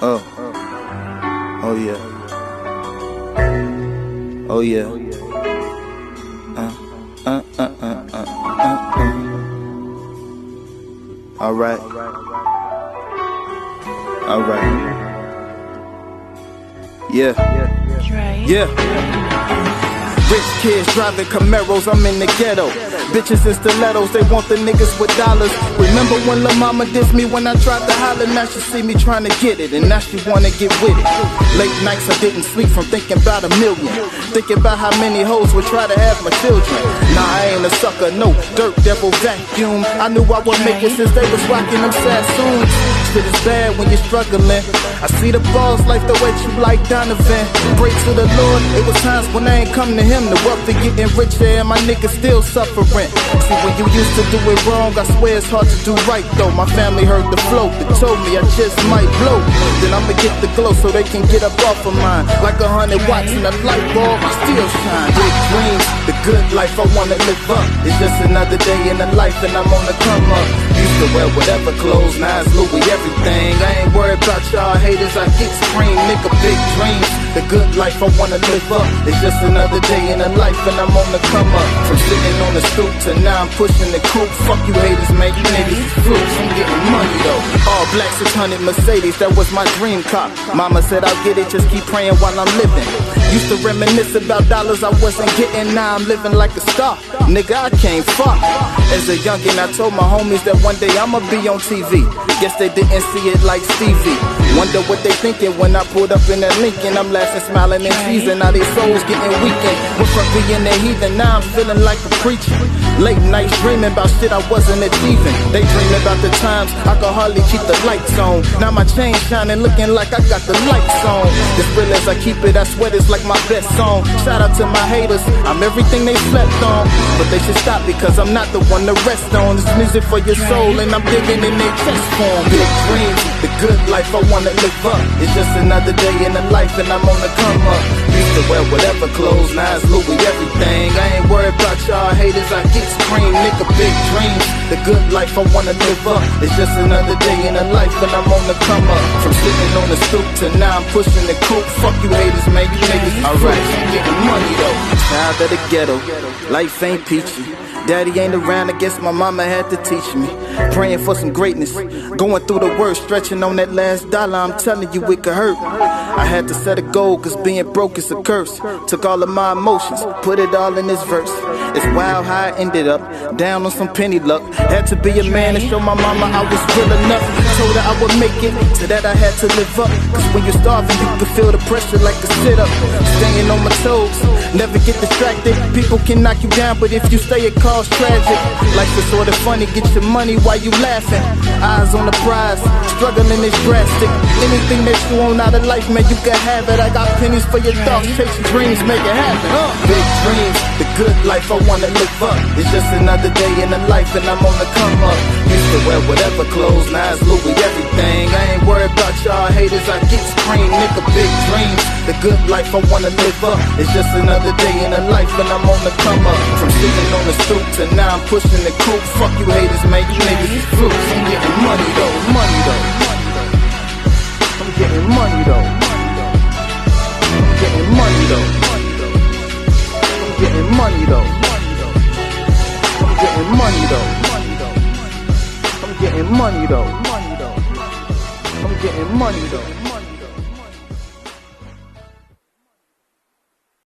Oh, oh yeah, oh yeah. All right, all right. Yeah, yeah. Rich kids driving Camaros, I'm in the ghetto. Bitches in stilettos, they want the niggas with dollars. Remember when Lil' Mama dissed me when I tried to holler? Now she see me trying to get it, and now she wanna get with it. Late nights I didn't sleep from thinking about a million. Thinking about how many hoes would try to have my children. Nah, I ain't a sucker, no dirt devil vacuum. I knew I would make it since they was rocking them Sassoons. Shit is bad when you're struggling. I see the balls like the way you like Donovan. Pray to the Lord, it was times when I ain't come to him. The wealth of getting richer and my niggas still suffering. See, when you used to do it wrong, I swear it's hard to do right though. My family heard the flow, they told me I just might blow. Then I'ma get the glow so they can get up off of mine. Like 100 watts in a light bulb, I still shine. Big dreams, the good life I wanna live up. It's just another day in the life and I'm on the come up. Used to wear whatever clothes, now it's Louis everything. I ain't worried about y'all haters, I get screamed. Nigga, big dreams, the good life I wanna live up. It's just another day in the life and I'm on the come up. From sitting on the stoop to now I'm pushing the coupe. Fuck you haters, man, you niggas is flukes. I'm getting money though. All black 600 Mercedes, that was my dream car. Mama said I'll get it, just keep praying while I'm living. Used to reminisce about dollars I wasn't getting, now I'm living like a star. Nigga, I came far. As a youngin', I told my homies that one day I'ma be on TV. Guess they didn't see it like Stevie. Wonder what they thinking when I pulled up in that Lincoln. I'm laughing, smiling, and teasing. Now they souls getting weakened. Went from being a heathen, now I'm feeling like a preacher. Late nights dreaming about shit I wasn't achieving. They dream about the times I could hardly keep the lights on. Now my chain shining, looking like I got the lights on. As real as I keep it, I swear it's like my best song. Shout out to my haters, I'm everything they slept on. But they should stop because I'm not the one to rest on. This music for your soul and I'm digging in their chest form. Big dreams, the good life I wanna live up. It's just another day in the life and I'm on the come up. Used to wear whatever clothes, now it's Louis everything. I ain't worried about y'all haters, I get screamed. Nigga, big dreams, the good life I wanna live up. It's just another day in the life and I'm on the come up. From sitting on the stoop to now I'm pushing the coupe. Fuck you haters, man, you niggas is alright. I'm getting money though. Child of the ghetto, life ain't peachy. Daddy ain't around, I guess my mama had to teach me. Praying for some greatness, going through the worst, stretching on that last dollar, I'm telling you it could hurt. I had to set a goal, cause being broke is a curse. Took all of my emotions, put it all in this verse. It's wild how I ended up, down on some penny luck. Had to be a man to show my mama I was real enough. Told her I would make it, to that I had to live up. Cause when you're starving, you can feel the pressure like a sit-up. Staying on my toes, never get distracted. People can knock you down, but if you stay it cause tragic. Life is sorta funny, get your money while you laughing. Eyes on the prize, struggling is drastic. Anything that you want out of life, man, you can have it. I got pennies for your thoughts, chase your dreams, make it happen. Big dreams, the good life I wanna live up. It's just another day in the life and I'm on the come up. Used to wear whatever clothes, now it's Louis everything. I ain't worried about y'all haters, I get screamed. Nigga, big dreams, the good life I wanna live up. It's just another day in the life and I'm on the come up. From sitting on the stoop to now I'm pushing the coupe. Fuck you haters, man, you niggas is flukes. I'm getting money though, money though. I'm getting money though. I'm getting money though. I'm getting money though. I'm getting money though. I'm getting money though. I'm getting money though.